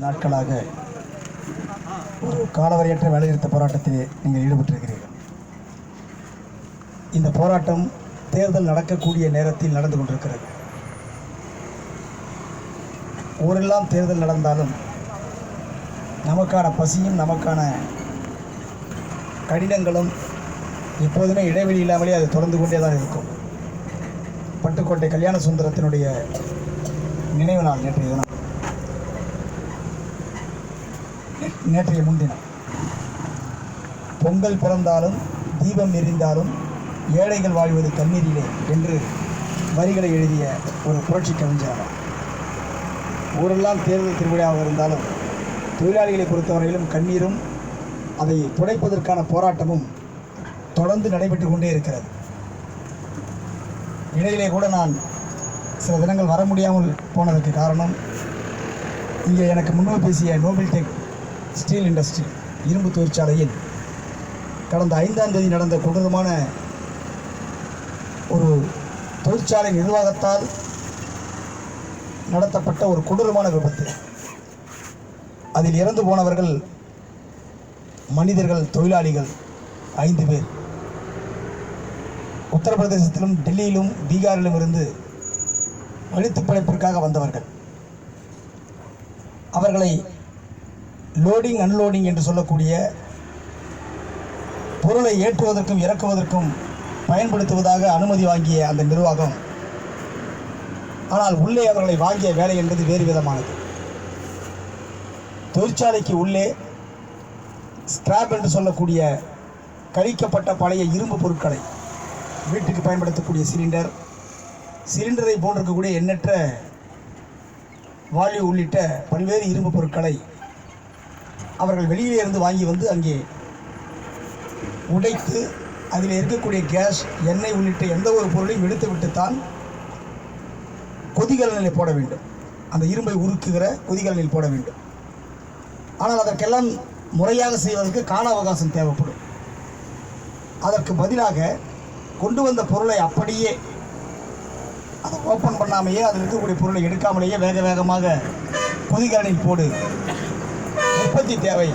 நாட்களாக ஒரு காலவரையற்ற வேலைநிறுத்த போராட்டத்தில் நீங்கள் ஈடுபட்டிருக்கிறீர்கள். இந்த போராட்டம் தேர்தல் நடக்கக்கூடிய நேரத்தில் நடந்து கொண்டிருக்கிறது. ஊரெல்லாம் தேர்தல் நடந்தாலும் நமக்கான பசியும் நமக்கான கடினங்களும் எப்போதுமே இடைவெளி இல்லாமலே அது தொடர்ந்து கொண்டே தான் இருக்கும். பட்டுக்கோட்டை கல்யாண சுந்தரத்தினுடைய நினைவு நாள் நேற்றைய முன்தினம். பொங்கல் பிறந்தாலும் தீபம் எரிந்தாலும் ஏழைகள் வாழ்வது கண்ணீரிலே என்று வரிகளை எழுதிய ஒரு புரட்சி கவிஞர். ஊரெல்லாம் தேர்தல் திருவிழாவாக இருந்தாலும் தொழிலாளிகளை பொறுத்தவரையிலும் கண்ணீரும் அதை துடைப்பதற்கான போராட்டமும் தொடர்ந்து நடைபெற்று கொண்டே இருக்கிறது. இடையிலே கூட நான் சில தினங்கள் வர முடியாமல் போனதற்கு காரணம், இங்கே எனக்கு முன்னால் பேசிய நோபல் டெக் ஸ்டீல் இண்டஸ்ட்ரி இரும்பு தொழிற்சாலையில் கடந்த 5ஆம் தேதி நடந்த கொடூரமான ஒரு தொழிற்சாலை நிர்வாகத்தால் நடத்தப்பட்ட ஒரு கொடூரமான விபத்து. அதில் இறந்து போனவர்கள் மனிதர்கள், தொழிலாளிகள் 5 பேர். உத்தரப்பிரதேசத்திலும் டெல்லியிலும் பீகாரிலும் இருந்து வழித்து பிழைப்பிற்காக வந்தவர்கள். அவர்களை லோடிங் அன்லோடிங் என்று சொல்லக்கூடிய பொருளை ஏற்றுவதற்கும் இறக்குவதற்கும் பயன்படுத்துவதாக அனுமதி வாங்கிய அந்த நிர்வாகம், ஆனால் உள்ளே அவர்களை வாங்கிய வேலை என்பது வேறு விதமானது. தொழிற்சாலைக்கு உள்ளே ஸ்கிராப் என்று சொல்லக்கூடிய கழிக்கப்பட்ட பழைய இரும்பு பொருட்களை, வீட்டுக்கு பயன்படுத்தக்கூடிய சிலிண்டரை போன்றிருக்கக்கூடிய எண்ணற்ற வால்யூ உள்ளிட்ட பல்வேறு இரும்பு பொருட்களை அவர்கள் வெளியிலே இருந்து வாங்கி வந்து அங்கே உடைத்து அதில் இருக்கக்கூடிய கேஸ், எண்ணெய் உள்ளிட்ட எந்த ஒரு பொருளையும் எடுத்து விட்டுத்தான் கொதிகலனில் போட வேண்டும். அந்த இரும்பை உருக்குகிற கொதிகலனில் போட வேண்டும். ஆனால் அதற்கெல்லாம் முறையாக செய்வதற்கு கால அவகாசம் தேவைப்படும். அதற்கு பதிலாக கொண்டு வந்த பொருளை அப்படியே அதை ஓப்பன் பண்ணாமையே, அதில் இருக்கக்கூடிய பொருளை எடுக்காமலேயே வேக வேகமாக கொதிகலனில் போடு, உற்பத்தி தேவை,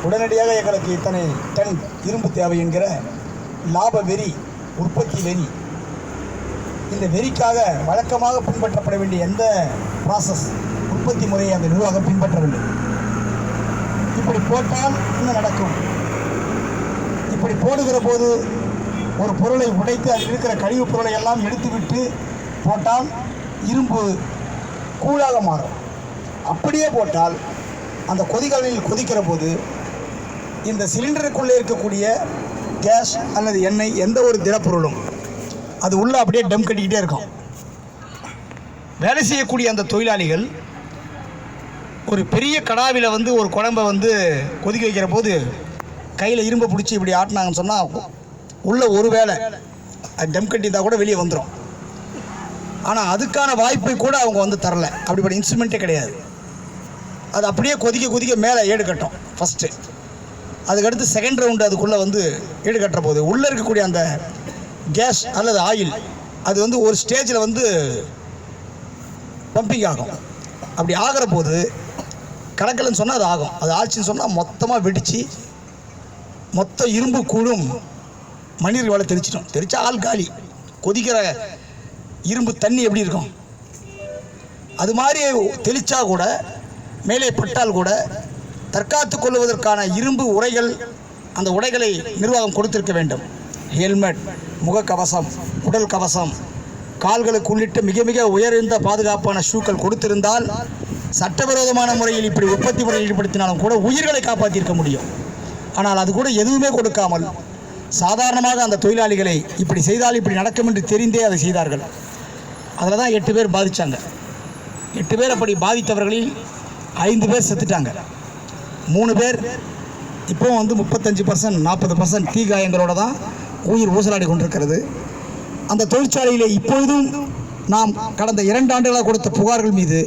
உடனடியாக எங்களுக்கு இத்தனை டன் இரும்பு தேவை என்கிற லாப வெறி, உற்பத்தி வெறி. இந்த வெறிக்காக வழக்கமாக பின்பற்றப்பட வேண்டிய எந்த ப்ராசஸ், உற்பத்தி முறையை அந்த நிர்வாகம் பின்பற்றவில்லை. இப்படி போட்டால் என்ன நடக்கும்? இப்படி போடுகிற போது ஒரு பொருளை உடைத்து அதில் இருக்கிற கழிவுப் பொருளை எல்லாம் எடுத்துவிட்டு போட்டால் இரும்பு கூழாக மாறும். அப்படியே போட்டால் அந்த கொதிகலனில் கொதிக்கிற போது இந்த சிலிண்டருக்குள்ளே இருக்கக்கூடிய கேஸ் அல்லது எண்ணெய், எந்த ஒரு திடப்பொருளும் அது உள்ளே அப்படியே டம் கட்டிக்கிட்டே இருக்கும். வேலை செய்யக்கூடிய அந்த தொழிலாளிகள் ஒரு பெரிய கடாவில் வந்து ஒரு குழம்பை வந்து கொதிக்க வைக்கிற போது கையில் இரும்பை பிடிச்சி இப்படி ஆட்டினாங்கன்னு சொன்னால் உள்ள ஒரு வேளை அது டம் கட்டி இருந்தால் கூட வெளியே வந்துடும். ஆனால் அதுக்கான வாய்ப்பை கூட அவங்க வந்து தரல. அப்படிப்பட்ட இன்ஸ்ட்ருமெண்ட்டே கிடையாது. அது அப்படியே கொதிக்க மேலே ஏடு கட்டும் ஃபஸ்ட்டு. அதுக்கடுத்து செகண்ட் ரவுண்டு அதுக்குள்ளே வந்து ஈடு கட்டுற போது உள்ளே இருக்கக்கூடிய அந்த கேஸ் அல்லது ஆயில் அது வந்து ஒரு ஸ்டேஜில் வந்து பம்பிங் ஆகும். அப்படி ஆகிற போது கணக்கில்னு சொன்னால் அது ஆகும். அது ஆச்சுன்னு சொன்னால் மொத்தமாக வெடித்து மொத்த இரும்பு கூழும் மனிதர்கள் வேலை தெரிச்சா ஆள் காலி. கொதிக்கிற இரும்பு தண்ணி எப்படி இருக்கும்? அது மாதிரி தெளித்தா கூட, மேலே பட்டால் கூட தற்காத்து கொள்வதற்கான இரும்பு உரைகள், அந்த உடைகளை நிர்வாகம் கொடுத்திருக்க வேண்டும். ஹெல்மெட், முகக்கவசம், உடல் கவசம், கால்களுக்கு உள்ளிட்ட மிக மிக உயர்ந்த பாதுகாப்பான ஷூக்கள் கொடுத்திருந்தால் சட்டவிரோதமான முறையில் இப்படி உற்பத்தி முறையில் ஈடுபடுத்தினாலும் கூட உயிர்களை காப்பாற்றியிருக்க முடியும். ஆனால் அது கூட எதுவுமே கொடுக்காமல் சாதாரணமாக அந்த தொழிலாளிகளை இப்படி செய்தால் இப்படி நடக்கும் என்று தெரிந்தே அதை செய்தார்கள். அதில் தான் 8 பேர் பாதித்தாங்க. 8 பேர் அப்படி பாதித்தவர்களில் 5 பேர் செத்துட்டாங்க. 3 பேர் இப்போ வந்து 35% 40% தீ காயங்களோடு தான் உயிர் ஊசலாடி கொண்டிருக்கிறது. அந்த தொழிற்சாலையிலே இப்பொழுதும் நாம் கடந்த 2 ஆண்டுகளாக கொடுத்த புகார்கள் மீது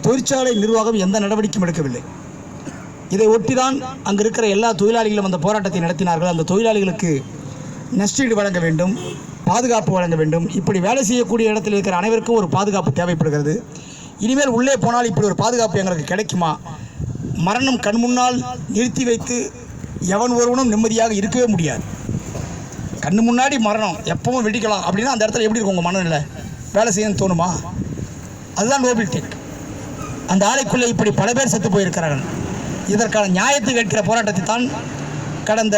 தொழிற்சாலை நிர்வாகம் எந்த நடவடிக்கையும் எடுக்கவில்லை. இதை ஒட்டி தான் அங்கு இருக்கிற எல்லா தொழிலாளிகளும் அந்த போராட்டத்தை நடத்தினார்கள். அந்த தொழிலாளிகளுக்கு நஷ்டீடு வழங்க வேண்டும், பாதுகாப்பு வழங்க வேண்டும். இப்படி வேலை செய்யக்கூடிய இடத்தில் இருக்கிற அனைவருக்கும் ஒரு பாதுகாப்பு தேவைப்படுகிறது. இனிமேல் உள்ளே போனால் இப்படி ஒரு பாதுகாப்பு எங்களுக்கு கிடைக்குமா? மரணம் கண் முன்னால் நிறுத்தி வைத்து எவன் ஒருவனும் நிம்மதியாக இருக்கவே முடியாது. கண்ணு முன்னாடி மரணம் எப்பவும் வெடிக்கலாம் அப்படின்னா அந்த இடத்துல எப்படி இருக்கும் உங்கள் மனநிலை? வேலை செய்யணும்னு தோணுமா? அதுதான் நோபல் டெக். அந்த ஆலைக்குள்ளே இப்படி பல பேர் செத்து போயிருக்கிறார்கள். இதற்கான நியாயத்தை கேட்கிற போராட்டத்தை தான் கடந்த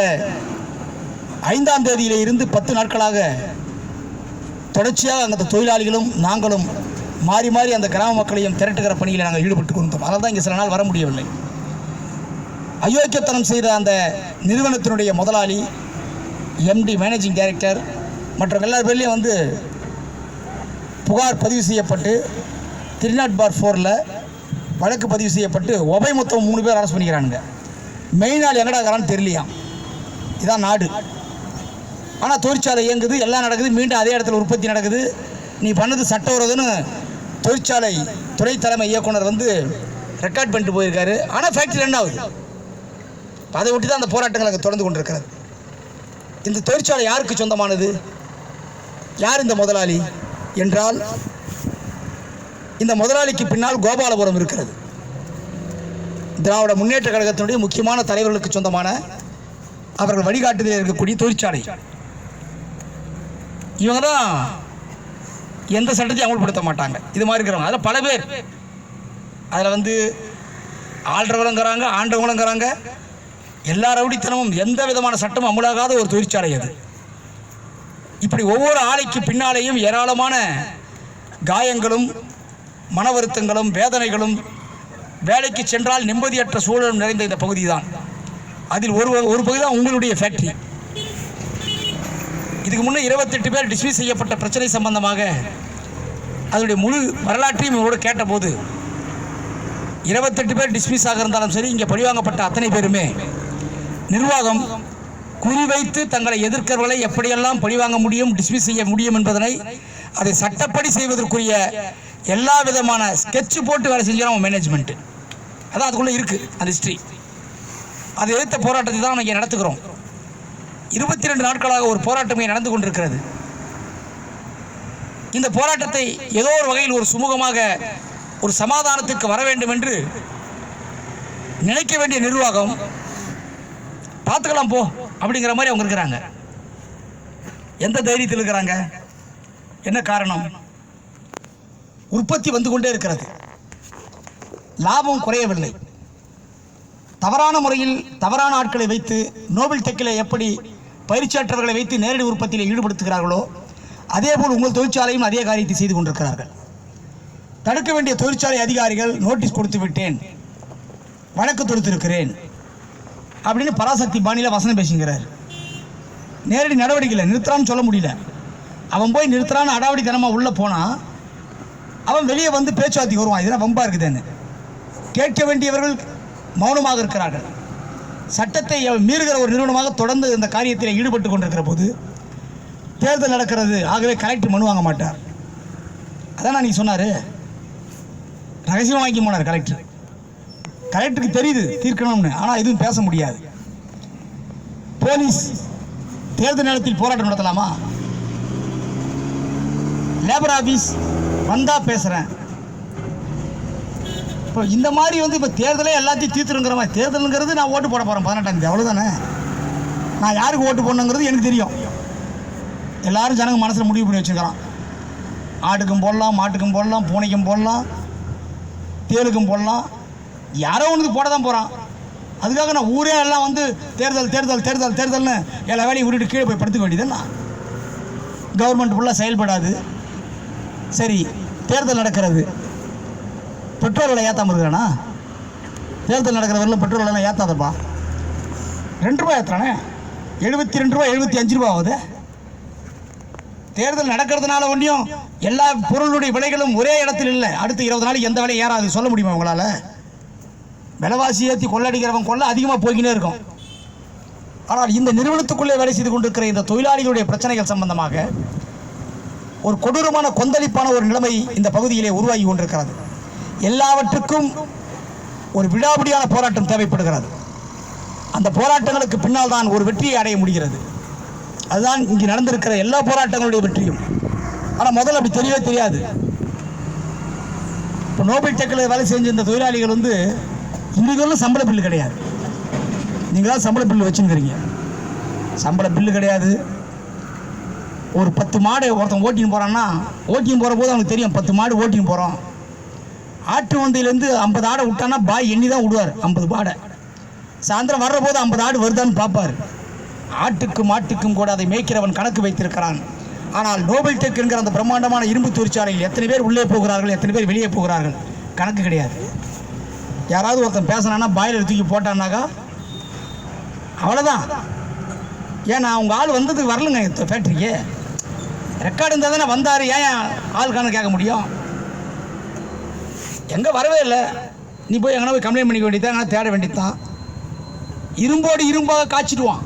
5ஆம் தேதியிலே இருந்து 10 நாட்களாக தொடர்ச்சியாக அந்த தொழிலாளிகளும் நாங்களும் மாறி மாறி அந்த கிராம மக்களையும் திரட்டுகிற பணியில் நாங்கள் ஈடுபட்டு கொண்டோம். அதனால் தான் இங்கே சில நாள் வர முடியவில்லை. அயோக்கியத்தனம் செய்த அந்த நிறுவனத்தினுடைய முதலாளி, எம்டி, மேனேஜிங் டைரக்டர் மற்றும் எல்லா பேர்லேயும் வந்து புகார் பதிவு செய்யப்பட்டு 304 வழக்கு பதிவு செய்யப்பட்டு ஒபை மொத்தம் 3 பேர் அரெஸ்ட் பண்ணிக்கிறானுங்க. மெயின் ஆள் எங்கடா இருக்கிறான்னு தெரியலையாம். இதான் நாடு. ஆனால் தொழிற்சாலை இயங்குது, எல்லாம் நடக்குது, மீண்டும் அதே இடத்துல உற்பத்தி நடக்குது. நீ பண்ணது சட்டவிரோதம்னு தொழிற்சாலை துறை தலைமை இயக்குனர் வந்து ரெக்கார்ட் பண்ணிட்டு போயிருக்காரு. ஆனால் ஃபேக்ட்ரி ரன் ஆகுது. அதை ஒட்டி தான் அந்த போராட்டங்கள் அங்கே தொடர்ந்து கொண்டிருக்கிறது. இந்த தொழிற்சாலை யாருக்கு சொந்தமானது? யார் இந்த முதலாளி என்றால், இந்த முதலாளிக்கு பின்னால் கோபாலபுரம் இருக்கிறது. திராவிட முன்னேற்ற கழகத்தினுடைய முக்கியமான தலைவர்களுக்கு சொந்தமான, அவர்கள் வழிகாட்டுதலில் இருக்கக்கூடிய தொழிற்சாலை. இவங்க தான் எந்த சட்டத்தையும் அமல்படுத்த மாட்டாங்க. இது மாதிரி இருக்கிறவங்க அதில் பல பேர், அதில் வந்து ஆள்றவங்களுங்கிறாங்க, ஆண்டவங்களுங்கிறாங்க. எல்லா ரவுடித்தனமும், எந்த விதமான சட்டமும் அமலாகாத ஒரு தொழிற்சாலை அது. இப்படி ஒவ்வொரு ஆலைக்கு பின்னாலேயும் ஏராளமான காயங்களும் மன வருத்தங்களும் வேதனைகளும், வேலைக்கு சென்றால் நிம்மதியற்ற சூழலும் நிறைந்த இந்த பகுதி தான். அதில் ஒரு பகுதி தான் உங்களுடைய ஃபேக்ட்ரி. இதுக்கு முன்னே 28 பேர் டிஸ்மிஸ் செய்யப்பட்ட பிரச்சனை சம்பந்தமாக அதனுடைய முழு வரலாற்றையும் இவரோடு கேட்டபோது 28 பேர் டிஸ்மிஸ் ஆக இருந்தாலும் சரி, இங்கே பழிவாங்கப்பட்ட அத்தனை பேருமே நிர்வாகம் குறிவைத்து தங்களை எதிர்க்கிறவர்களை எப்படியெல்லாம் பழிவாங்க முடியும், டிஸ்மிஸ் செய்ய முடியும் என்பதனை அதை சட்டப்படி செய்வதற்குரிய எல்லா விதமான ஸ்கெட்சு போட்டு வேலை செஞ்சாலும் மேனேஜ்மெண்ட்டு. அதான் அதுக்குள்ளே இருக்குது அந்த ஹிஸ்ட்ரி. அதை எதிர்த்த போராட்டத்தை தான் நம்ம இங்கே நடத்துகிறோம். 22 நாட்களாக ஒரு போராட்டம் இங்கே நடந்து கொண்டிருக்கிறது. இந்த போராட்டத்தை ஏதோ ஒரு வகையில் ஒரு சுமூகமாக, ஒரு சமாதானத்துக்கு வர வேண்டும் என்று நினைக்க வேண்டிய நிர்வாகம் பார்த்துக்கலாம் போ அப்படிங்கிற மாதிரி அவங்க இருக்கிறாங்க. எந்த தைரியத்தில் இருக்கிறாங்க? என்ன காரணம்? உற்பத்தி வந்து கொண்டே இருக்கிறது, லாபம் குறையவில்லை. தவறான முறையில் தவறான ஆட்களை வைத்து நோபல் டெக்கில் எப்படி பயிற்சியற்றவர்களை வைத்து நேரடி உற்பத்தியில் ஈடுபடுத்துகிறார்களோ அதேபோல் உங்கள் தொழிற்சாலையும் அதே காரியத்தை செய்து கொண்டிருக்கிறார்கள். தடுக்க வேண்டிய தொழிற்சாலை அதிகாரிகள் நோட்டீஸ் கொடுத்து விட்டேன், வழக்கு தொடுத்திருக்கிறேன் அப்படின்னு பராசக்தி பாணியில் வசனம் பேசுகிறார். நேரடி நடவடிக்கையில் நிறுத்துறான்னு சொல்ல முடியல. அவன் போய் நிறுத்துறான்னு அடாவடித்தனமாக உள்ளே போனால் அவன் வெளியே வந்து பேச்சுவார்த்தை வருவான். இதெல்லாம் வம்பா இருக்குதுன்னு கேட்க வேண்டியவர்கள் மௌனமாக இருக்கிறார்கள். சட்டத்தை மீறுகிற ஒரு நிறுவனமாக தொடர்ந்து இந்த காரியத்தில் ஈடுபட்டு கொண்டிருக்கிற போது தேர்தல் நடக்கிறது. ஆகவே கலெக்டர் மனு வாங்க மாட்டார். அதான் நான் சொன்னார், ரகசியம் வாங்கி போனார் கலெக்டர். கலெக்டருக்கு தெரியுது தீர்க்கணும்னு, ஆனால் எதுவும் பேச முடியாது. போலீஸ் தேர்தல் நேரத்தில் போராட்டம் நடத்தலாமா? லேபர் ஆஃபீஸ் வந்தால் பேசுகிறேன். இப்போ இந்த மாதிரி வந்து இப்போ தேர்தலே எல்லாத்தையும் தீர்த்துருங்கிற மாதிரி, தேர்தலுங்கிறது நான் ஓட்டு போட போகிறேன் 18ஆம் தேதி, அவ்வளோதானே. நான் யாருக்கு ஓட்டு போடணுங்கிறது எனக்கு தெரியும். எல்லாரும் ஜனங்க மனசில் முடிவு பண்ணி வச்சுக்கிறான். ஆட்டுக்கும் போடலாம், மாட்டுக்கும் போடலாம், பூனைக்கும் போடலாம், தேலுக்கும் போடலாம், யாரோ ஒன்றுக்கு போட தான் போகிறான். அதுக்காக நான் ஊரே எல்லாம் வந்து தேர்தல் தேர்தல் தேர்தல் தேர்தல்னு எல்லா வேலையும் விட்டுட்டு கீழே போய் படுத்துக்க வேண்டியதுன்னா கவர்மெண்ட் ஃபுல்லாக செயல்படாது. சரி, தேர்தல் நடக்கிறது, பெட்ரோல் விலை ஏற்றாமல் இருக்கிறானா? தேர்தல் நடக்கிற வரலாம் பெட்ரோல் விலைலாம் ஏற்றாதப்பா. 2 ரூபா ஏற்றுறானே, 72 ரூபா 75 ரூபா ஆகுது. தேர்தல் நடக்கிறதுனால ஒன்றியும் எல்லா பொருளுடைய விலைகளும் ஒரே இடத்தில் இல்லை. அடுத்த 20 நாளைக்கு எந்த விலையும் ஏறாது சொல்ல முடியுமா உங்களால்? விலைவாசி ஏற்றி கொள்ளடிக்கிறவங்க கொள்ள அதிகமாக போய்கினே இருக்கும். ஆனால் இந்த நிறுவனத்துக்குள்ளே வேலை செய்து கொண்டிருக்கிற இந்த தொழிலாளிகளுடைய பிரச்சனைகள் சம்பந்தமாக ஒரு கொடூரமான கொந்தளிப்பான ஒரு நிலைமை இந்த பகுதியிலே உருவாகி கொண்டிருக்கிறது. எல்லாவற்றுக்கும் ஒரு விடாபிடியான போராட்டம் தேவைப்படுகிறது. அந்த போராட்டங்களுக்கு பின்னால் தான் ஒரு வெற்றியை அடைய முடிகிறது. அதுதான் இங்கு நடந்திருக்கிற எல்லா போராட்டங்களுடைய வெற்றியும். ஆனால் முதல்ல அப்படி தெரியவே தெரியாது. இப்போ நோபல் டெக்கில் வேலை செஞ்ச இந்த தொழிலாளிகள் வந்து இன்றைக்கு சம்பள பில்லு கிடையாது. நீங்களாம் சம்பள பில்லு வச்சுருக்கிறீங்க, சம்பள பில்லு கிடையாது. ஒரு 10 மாடு ஒருத்தன் ஓட்டின்னு போகிறான்னா, ஓட்டின்னு போகிற போது அவனுக்கு தெரியும் 10 மாடு ஓட்டின்னு போகிறோம். ஆட்டு வந்தையிலேருந்து 50 ஆடை விட்டான்னா பாய் எண்ணி தான் விடுவார். 50 மாடை சாயந்தரம் வர்ற போது 50 ஆடு வருதான்னு பார்ப்பார். ஆட்டுக்கும் மாட்டுக்கும் கூட அதை மேய்க்கிறவன் கணக்கு வைத்திருக்கிறான். ஆனால் நோபல் டெக் என்கிற அந்த பிரம்மாண்டமான இரும்பு தொழிற்சாலையில் எத்தனை பேர் உள்ளே போகிறார்கள், எத்தனை பேர் வெளியே போகிறார்கள், கணக்கு கிடையாது. யாராவது ஒருத்தன் பேசினான்னா பாயிலர் தூக்கி போட்டான்னாக்கா அவ்வளோதான். ஏன்னா அவங்க ஆள் வந்ததுக்கு வரலங்க ஃபேக்ட்ரிக்கு, ரெக்கார்டு இருந்தால் தானே வந்தார். ஏன் ஆள் கணக்கு கேட்க முடியும்? எங்கே வரவே இல்லை. நீ போய் எங்கன்னா போய் கம்ப்ளைண்ட் பண்ணிக்க வேண்டியதான், எங்கன்னா தேட வேண்டியதுதான். இரும்போடு இரும்பாக காய்ச்சிடுவான்.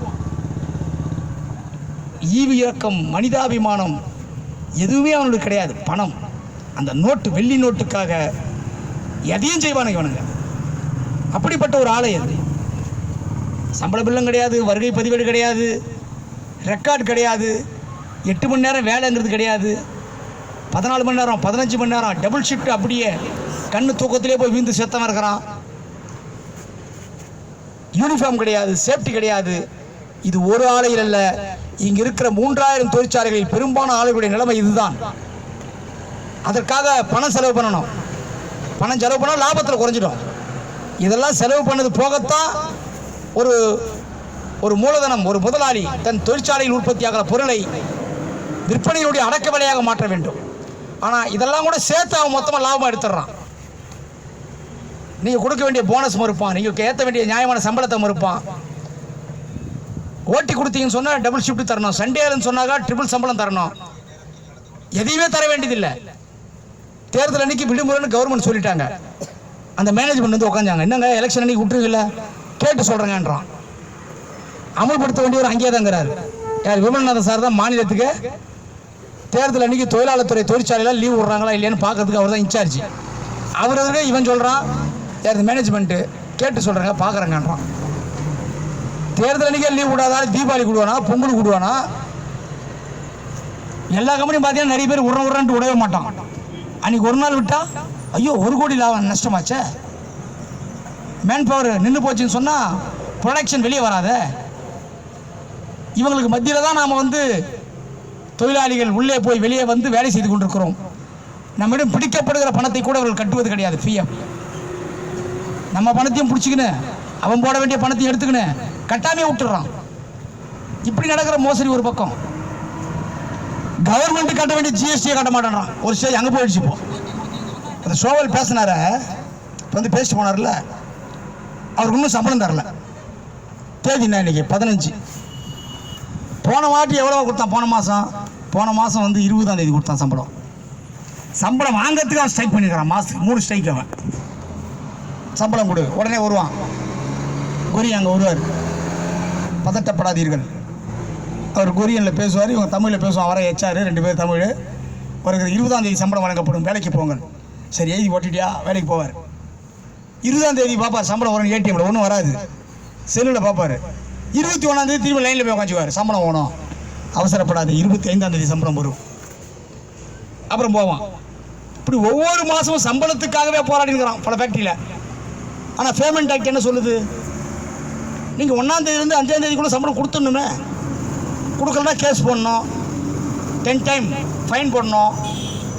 ஈவு இறக்கம், மனிதாபிமானம் எதுவுமே அவனுக்கு கிடையாது. பணம், அந்த நோட்டு, வெள்ளி நோட்டுக்காக எதையும் செய்வானுங்க இவனுங்க. அப்படிப்பட்ட ஒரு ஆலை அது. சம்பள பில்லும் கிடையாது, வருகை பதிவேடு கிடையாது, ரெக்கார்டு கிடையாது, 8 மணி நேரம் வேலைங்கிறது கிடையாது, 14 மணி நேரம் 15 மணி நேரம் டபுள் ஷிஃப்ட். அப்படியே கண்ணு தூக்கத்திலே போய் வீந்து செத்தவன் இருக்கிறான். யூனிஃபார்ம் கிடையாது, சேஃப்டி கிடையாது. இது ஒரு ஆலையில் அல்ல, இங்கே இருக்கிற 3000 தொழிற்சாலைகளில் பெரும்பாலான ஆலைகளுடைய நிலைமை இதுதான். அதற்காக பணம் செலவு பண்ணணும். பணம் செலவு பண்ணால் லாபத்தில் குறைஞ்சிடும். இதெல்லாம் செலவு பண்ணது போகத்தான் ஒரு மூலதனம், ஒரு முதலாளி தன் தொழிற்சாலையில் உற்பத்தியாகிற பொருளை விற்பனையுடைய அடக்க விலையாக மாற்ற வேண்டும். ஆனால் இதெல்லாம் கூட சேர்த்து அவன் மொத்தமாக லாபமாக எடுத்துடுறான். நீங்கள் கொடுக்க வேண்டிய போனஸ் மறுப்பான், நீங்கள் ஏற்ற வேண்டிய நியாயமான சம்பளத்தை மறுப்பான். ஓட்டி கொடுத்தீங்கன்னு சொன்னால் டபுள் ஷிஃப்ட் தரணும், சண்டேன்னு சொன்னாக்கா ட்ரிபிள் சம்பளம் தரணும். எதையுமே தர வேண்டியதில்லை. தேர்தல் அன்னைக்கு விடுமுறைன்னு கவர்மெண்ட் சொல்லிட்டாங்க. அந்த மேனேஜ்மெண்ட் வந்து உட்காந்தாங்க, என்னங்க எலெக்ஷன் அன்னைக்கு விட்டுருங்கல்ல, கேட்டு சொல்கிறேங்கன்றான். அமல்படுத்த வேண்டியவர் அங்கேயே தாங்கிறாரு. யார்? விமல்நாதன் சார் தான் மாநிலத்துக்கு தேர்தல் அன்னைக்கு தொழிலாளர் துறை தொழிற்சாலையில் லீவ் விடுறாங்களா இல்லையான்னு பார்க்கறதுக்கு அவர் தான் இன்சார்ஜ். அவருக்கு இவன் சொல்கிறான், யார்? மேனேஜ்மெண்ட்டு கேட்டு சொல்கிறாங்க, பார்க்குறேங்கன்றான். தேர்தல் அன்னைக்கே லீவ் விடாதா? தீபாவளி விடுவானா, பொங்கலுக்கு விடுவானா? எல்லா கம்பெனியும் பார்த்தீங்கன்னா நிறைய பேர் உடனே விடவே மாட்டான். அன்றைக்கி ஒரு நாள் விட்டால் ஐயோ 1 கோடி லாபம் நஷ்டமாச்சே, மேன் பவர் நின்று போச்சுன்னு சொன்னால் ப்ரொடக்ஷன் வெளியே வராத. இவங்களுக்கு மத்தியில் தான் நாம் வந்து தொழிலாளிகள் உள்ளே போய் வெளியே வந்து வேலை செய்து கொண்டிருக்கிறோம். நம்மிடம் பிடிக்கப்படுகிற பணத்தை கூட அவர்கள் கட்டுவது கிடையாது. பிஎஃப் நம்ம பணத்தையும் பிடிச்சிக்கின்னு அவன் போட வேண்டிய பணத்தையும் எடுத்துக்கின்னு கட்டாமே விட்டுறான். இப்படி நடக்கிற மோசடி ஒரு பக்கம். கவர்மெண்ட் கட்ட வேண்டிய ஜிஎஸ்டியை கட்ட மாட்டேன்றான். ஒரு ஸ்டேஜ் அங்கே போயிடுச்சு. இப்போ அந்த சோவல் பேசினார இப்போ வந்து பேசிட்டு போனார்ல, அவருக்கு இன்னும் சம்பளம் தரல. தேதி என்ன இன்னைக்கு? 15. போன வாட்டி எவ்வளோ கொடுத்தான்? போன மாதம் வந்து 20ஆம் தேதி கொடுத்தான் சம்பளம். சம்பளம் வாங்கிறதுக்கு அவன் ஸ்ட்ரைக் பண்ணியிருக்கிறான். மாதத்துக்கு 3 ஸ்ட்ரைக். அவன் சம்பளம் கொடு, உடனே வருவான். கொரி அங்கே வருவார். பதட்டப்படாதீர்கள். அவர் கொரியனில் பேசுவார், இவங்க தமிழில் பேசுவான். வர HR 2 பேர் தமிழ். ஒரு 20ஆம் தேதி சம்பளம் வழங்கப்படும், வேலைக்கு போங்க. சரி, எழுதி ஓட்டிட்டியா? வேலைக்கு போவார். 20ஆம் தேதி பார்ப்பார், சம்பளம் வரும். ATMல ஒன்றும் வராது, செல்லில் பார்ப்பார். 21ஆம் தேதி திரும்ப லைனில் போய் உட்காந்துக்குவார், சம்பளம் வேணும். அவசரப்படாது, 25ஆம் தேதி சம்பளம் வரும். அப்புறம் போவான். இப்படி ஒவ்வொரு மாதமும் சம்பளத்துக்காகவே போராடினுக்கிறான் பல ஃபேக்ட்ரியில். ஆனால் பேமெண்ட் ஆக்ட் என்ன சொல்லுது? நீங்கள் 1ஆம் தேதியிலேருந்து 5ஆம் தேதிக்குள்ளே சம்பளம் கொடுத்துடணுமே. கொடுக்கலன்னா கேஸ் போடணும், 10 டைம் ஃபைன் போடணும்.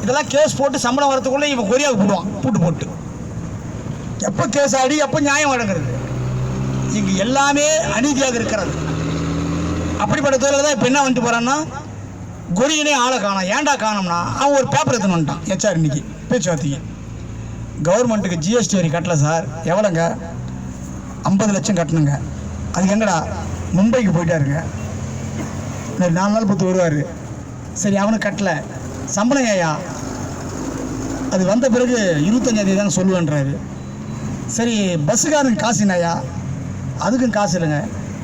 இதெல்லாம் கேஸ் போட்டு சம்பளம் வரத்துக்குள்ளே இவன் கொரியாவுக்கு போடுவான், பூட்டு போட்டு. எப்போ கேஸ் ஆடி எப்போ நியாயம் வழங்குறது? இங்கு எல்லாமே அநீதியாக இருக்கிறது. அப்படிப்பட்ட தொழில் தான் இப்போ என்ன வந்துட்டு போகிறான்னா, கொரியனே ஆளை காணும். ஏன்டா காணும்னா, அவன் ஒரு பேப்பர் எடுத்துன்னு வந்துட்டான். HR இன்னைக்கு பேச்சுவார்த்தைக்கு, கவர்மெண்ட்டுக்கு GST வரி கட்டலை சார். எவ்வளோங்க? 50 லட்சம் கட்டணுங்க. அதுக்கு எங்கடா? மும்பைக்கு போயிட்டாருங்க. 4 நாள் பொறுத்து வருவார். சரி, அவனுக்கு கட்டலை. சம்பளம் ஏயா? அது வந்த பிறகு 25ஆம் தேதி தாங்க சொல்லுவேன்றாரு. சரி, பஸ்ஸுக்காரனுக்கு காசு என்னையா? அதுக்கும் காசு இல்லைங்க.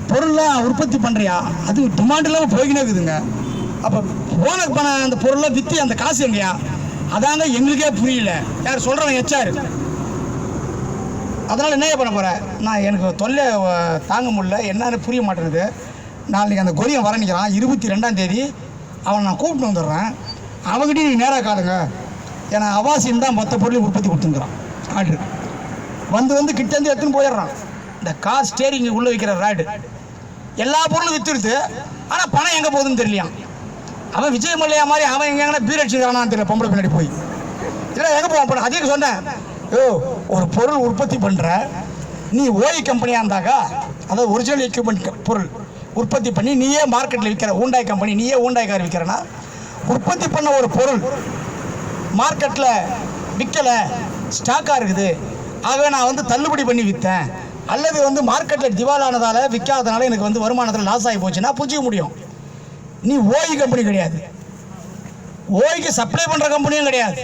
பொருள்லாம் உற்பத்தி பண்ணுறியா? அது டிமாண்ட் இல்லாமல் போய்கினே இருக்குதுங்க. அப்போ போன பணம் அந்த பொருளை விற்று அந்த காசு எங்கேயா? அதாங்க எங்களுக்கே புரியல. யார் சொல்கிறவன்? HR. அதனால் என்ன பண்ண போகிறேன் நான்? எனக்கு தொல்லை தாங்க முடியல, என்னன்னு புரிய மாட்டேங்குது. நாளைக்கு அந்த கொரியன் வர நிற்கிறான், 22ஆம் தேதி. அவனை நான் கூப்பிட்டு வந்துடுறேன். அவங்ககிட்ட நீங்கள் நேராக காலுங்க, ஏன்னா அவாசின்னு தான் மற்ற பொருள் உற்பத்தி கொடுத்துங்கிறான் ஆர்டர். வந்து கிட்டேருந்து எடுத்துன்னு போயிடுறான். இந்த கார் ஸ்டேரிங் உள்ளே வைக்கிற ராடு எல்லா பொருளும் விற்றுடுது. ஆனால் பணம் எங்கே போகுதுன்னு தெரியலையாம். அவன் விஜய் மல்லையா மாதிரி அவன் எங்கன்னா பீர் அடிச்சுக்கிறானான்னு தெரியல. பொம்பளை பின்னாடி போய் இல்லை எங்கே போவான் பணம். அதே சொன்னேன், ஒரு பொருள் உற்பத்தி பண்ணுற நீ ஓய் கம்பெனியாக இருந்தாக்கா, அதாவது ஒரிஜினல் எக்யூப்மெண்ட் பொருள் உற்பத்தி பண்ணி நீயே மார்க்கெட்டில் விற்கிற ஊண்டாய் கம்பெனி, நீயே ஊண்டாய் கார் விற்கிறனா, உற்பத்தி பண்ண ஒரு பொருள் மார்க்கெட்டில் விற்கலை, ஸ்டாக்காக இருக்குது, ஆகவே நான் தள்ளுபடி பண்ணி விற்றேன், அல்லது மார்க்கெட்டில் திவாலானதால் விற்காதனால எனக்கு வருமானத்தில் லாஸ் ஆகி போச்சுன்னா புரிஞ்சிக்க முடியும். நீ ஓய் கம்பெனி கிடையாது, ஓய்க்கு சப்ளை பண்ணுற கம்பெனியும் கிடையாது.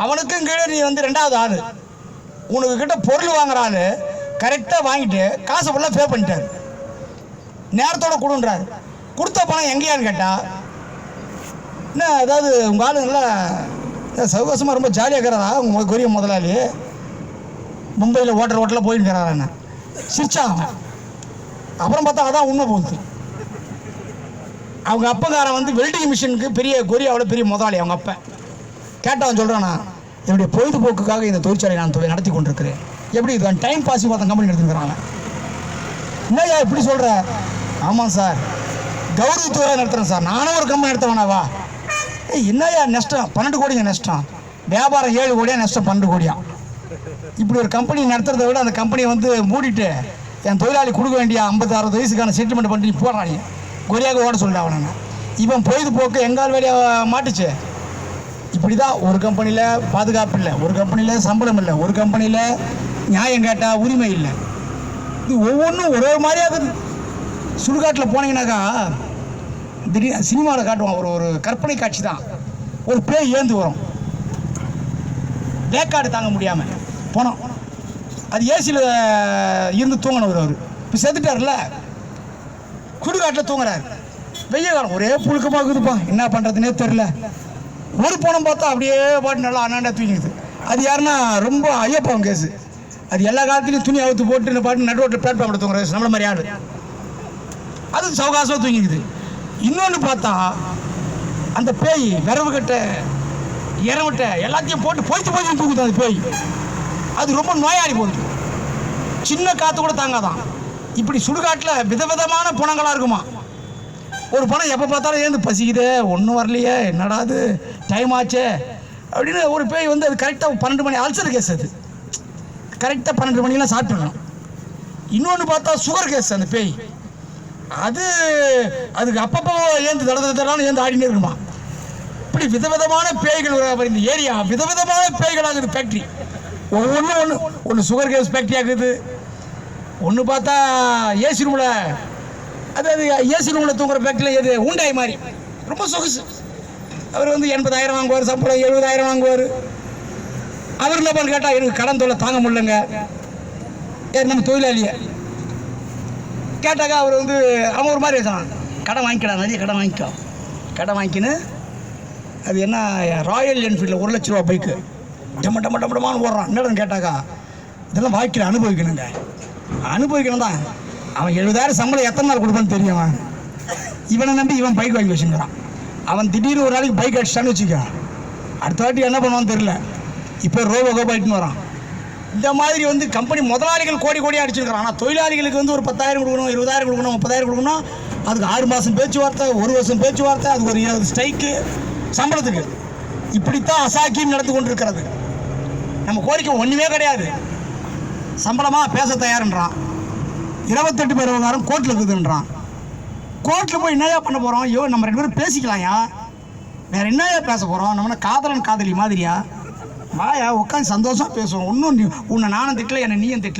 அவனுக்கும் கீழே நீ ரெண்டாவது ஆள். உனக்கு கிட்ட பொருள் வாங்குற ஆள் கரெக்டாக வாங்கிட்டு காசை ஃபுல்லாக பே பண்ணிட்டார், நேரத்தோடு கொடுன்றார். கொடுத்த பணம் எங்கேயான்னு கேட்டால் என்ன, அதாவது உங்கள் ஆள் நல்லா சௌகசமாக ரொம்ப ஜாலியாக இருக்கிறதா உங்கள் கொரிய முதலாளி மும்பையில் ஓட்டலில் போயிட்டு இருக்கிறாரா என்ன சிரிச்சான். அப்புறம் பார்த்தா அதான் உண்மை போகுது. அவங்க அப்பங்காரன் வெல்டிங் மிஷினுக்கு பெரிய கொரியாவோட பெரிய முதலாளி. அவங்க அப்பா கேட்டவன் சொல்கிறானா, என்னுடைய பொழுதுபோக்குக்காக இந்த தொழிற்சாலை நான் நடத்தி கொண்டிருக்கிறேன். எப்படி இது டைம் பாஸிங் பார்த்த கம்பெனி எடுத்துக்கிறாங்க. என்னையா இப்படி சொல்கிற? ஆமாம் சார், கௌரவத்துவராக நடத்துகிறேன் சார். நானும் ஒரு கம்பெனி நடத்தவேனாவா? என்னையா நஷ்டம்? 12 கோடிங்க நஷ்டம். வியாபாரம் 7 கோடியா, நஷ்டம் 12 கோடியா. இப்படி ஒரு கம்பெனி நடத்துறதை விட அந்த கம்பெனியை மூடிட்டு என் தொழிலாளி கொடுக்க வேண்டிய 50-60 வயசுக்கான செட்டில்மெண்ட் பண்ணி போடுறாங்க. கொரியாவுக்கு ஓட சொல்லிட்டு அவனை. இவன் பொழுதுபோக்கு எங்கால் வேலையாக மாட்டுச்சு. இப்படி தான் ஒரு கம்பெனியில் பாதுகாப்பு இல்லை, ஒரு கம்பெனியில் சம்பளம் இல்லை, ஒரு கம்பெனியில் நியாயம் கேட்டால் உரிமை இல்லை. இது ஒவ்வொன்றும் ஒரே மாதிரியாகுது. சுடுகாட்டில் போனீங்கன்னாக்கா திடீர்னு சினிமாவில் காட்டுவான், ஒரு கற்பனை காட்சி தான். ஒரு பேய் ஏந்து வரும், வேக்காடு தாங்க முடியாமல் போனோம். அது ஏசியில் இருந்து தூங்கணும். அவர் இப்போ செத்துட்டார்ல, சுடுகாட்டில் தூங்குறாரு. வெய்ய காலம் ஒரே புழுக்கமாக இருக்குதுப்பா, என்ன பண்ணுறதுனே தெரில. ஒரு பணம் பார்த்தா அப்படியே பாட்டு நல்லா அண்ணாண்டா தூங்கிக்குது. அது யாருன்னா ரொம்ப ஐயப்பாவும் கேஸு. அது எல்லா காலத்துலையும் துணி அவுத்து போட்டு பாட்டு நடுவோட்டில் பிளாட்ஃபார்மில் தூங்குற நம்மள மாதிரி ஆள். அது சவகாசமாக தூங்கிக்குது. இன்னொன்று பார்த்தா அந்த பேய் விரவு கட்ட இறவிட்ட எல்லாத்தையும் போட்டு போய்த்து தூங்குது. அது பேய் அது ரொம்ப நோயாளி போகுது, சின்ன காற்று கூட தாங்காதான். இப்படி சுடுகாட்டில் விதவிதமான பணங்களாக இருக்குமா. ஒரு பணம் எப்போ பார்த்தாலும் ஏந்து பசிக்குதே, ஒன்றும் வரலையே, என்னடா அது டைம் ஆச்சே அப்படின்னு ஒரு பேய் அது கரெக்டாக 12 மணி அல்சர் கேஸ். அது கரெக்டாக 12 மணிக்கெலாம் சாப்பிட்டுருக்கணும். இன்னொன்று பார்த்தா சுகர் கேஸ். அந்த பேய் அதுக்கு அப்பப்போ ஏந்து தடவை ஏந்து ஆடினே இருக்குமா. இப்படி விதவிதமான பேய்கள் இந்த ஏரியா விதவிதமான பேய்கள் ஆகுது. ஃபேக்ட்ரி ஒன்று சுகர் கேஸ் ஃபேக்ட்ரி ஆகுது. ஒன்று பார்த்தா ஏசி ரூமில், அதாவது ஏசி ரூமில் தூங்குற ஃபேக்ட்ரியில் எது ஊண்டாய் மாதிரி ரொம்ப சொகுசு. அவர் 80,000 வாங்குவார், சம்பளம் 70,000 வாங்குவார். அவர் என்ன பண்ண கேட்டால் எனக்கு கடன் தொல்லை தாங்க முடியலங்க. நம்ம தொழிலாளியை கேட்டாக்கா அவர் அவன் ஒரு மாதிரி வச்சான், கடன் வாங்கிக்கடா, நிறைய கடன் வாங்கிக்கோ. கடன் வாங்கிக்கின்னு அது என்ன ராயல் என்ஃபீல்டில் 1 லட்ச ரூபா பைக்கு டம்மட்டமானு ஓடுறான். என்னடன்னு கேட்டாக்கா இதெல்லாம் வாழ்க்கையில் அனுபவிக்கணும் தான். அவன் 70,000 சம்பளம் எத்தனை நாள் கொடுப்பான்னு தெரியும். இவனை நம்பி இவன் பைக் வாங்கி வச்சுக்கிறான். அவன் திடீர்னு ஒரு நாளைக்கு பைக் அடிச்சிட்டான்னு வச்சுக்க, அடுத்த வாட்டி என்ன பண்ணுவான்னு தெரியல. இப்போ ரோபோ போயிட்டுன்னு வரான். இந்த மாதிரி கம்பெனி முதலாளிகள் கோடியாக அடிச்சிருக்கிறான். ஆனால் தொழிலாளிகளுக்கு ஒரு 10,000 கொடுக்கணும், 20,000 கொடுக்கணும், 30,000 கொடுக்கணும். அதுக்கு 6 மாதம் பேச்சுவார்த்தை, 1 வருஷம் பேச்சுவார்த்தை, அதுக்கு ஒரு 20 ஸ்ட்ரைக்கு சம்பளத்துக்கு. இப்படித்தான் அசாக்கியம் நடந்து கொண்டு இருக்கிறது. நம்ம கோரிக்கை ஒன்றுமே கிடையாது. சம்பளமாக பேச தயாருன்றான். 28 பேர் விவகாரம் கோர்ட்டில் இருக்குதுன்றான். கோர்ட்டில் போய் என்னையா பண்ண போகிறோம்? ஐயோ நம்ம 2 பேரும் பேசிக்கலாம்யா, வேறு என்னையா பேச போகிறோம்? நம்ம காதலன் காதலி மாதிரியா? வாயா உட்காந்து சந்தோஷமாக பேசுவோம். ஒன்றும் உன்னை நானும் திட்டல, என்னை நீயும் திட்டல.